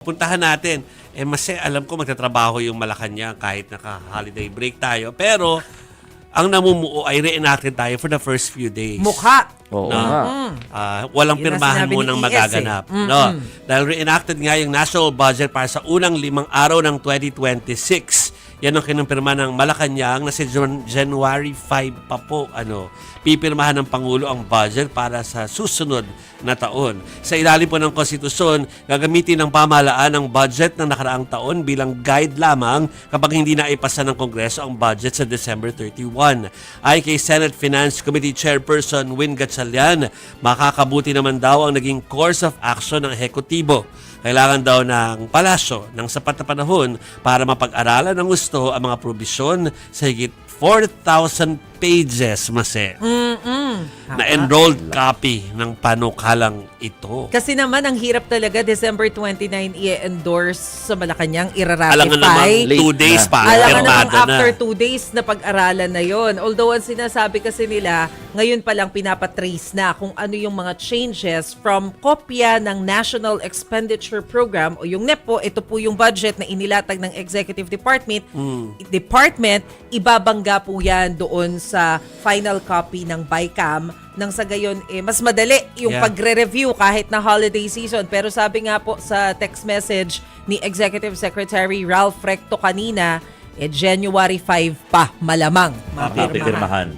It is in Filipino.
Puntahan natin. Alam ko magtatrabaho yung Malacanang kahit naka-holiday break tayo. Pero, ang namumuo ay reenacted tayo for the first few days. Mukha. Oo No? nga. Walang Yun ang pirmahan sinabi munang ni ES magaganap. No? Dahil reenacted nga yung national budget para sa unang 5 araw ng 2026. Yan ang kinumpirma ng Malacanang na si January 5 pa po. Pipirmahan ng Pangulo ang budget para sa susunod na taon. Sa ilalim po ng konstitusyon, gagamitin ng pamahalaan ang budget ng nakaraang taon bilang guide lamang kapag hindi na ipasa ng Kongreso ang budget sa December 31. Ay kay Senate Finance Committee Chairperson Win Gatchalian, makakabuti naman daw ang naging course of action ng ehekutibo. Kailangan daw ng palasyo ng sapat na panahon para mapag-aralan ng gusto ang mga probisyon sa higit 4,000 pages, Mase, na enrolled copy ng panukalang ito. Kasi naman, ang hirap talaga, December 29, i-endorse sa Malacanang, iraratify. Alam nga naman, 2 days pa. Alam nga naman, firmado after na. 2 days na pag-aralan na yon. Although, ang sinasabi kasi nila, ngayon pa lang pinapatrace na kung ano yung mga changes from kopya ng National Expenditure Program o yung NEP po, ito po yung budget na inilatag ng Executive Department. Ibabangga po yan doon sa final copy ng BICAM nang sa gayon mas madali yung pagre-review kahit na holiday season. Pero sabi nga po sa text message ni Executive Secretary Ralph Recto kanina, January 5 pa malamang mapirmahan. Mapipirmahan.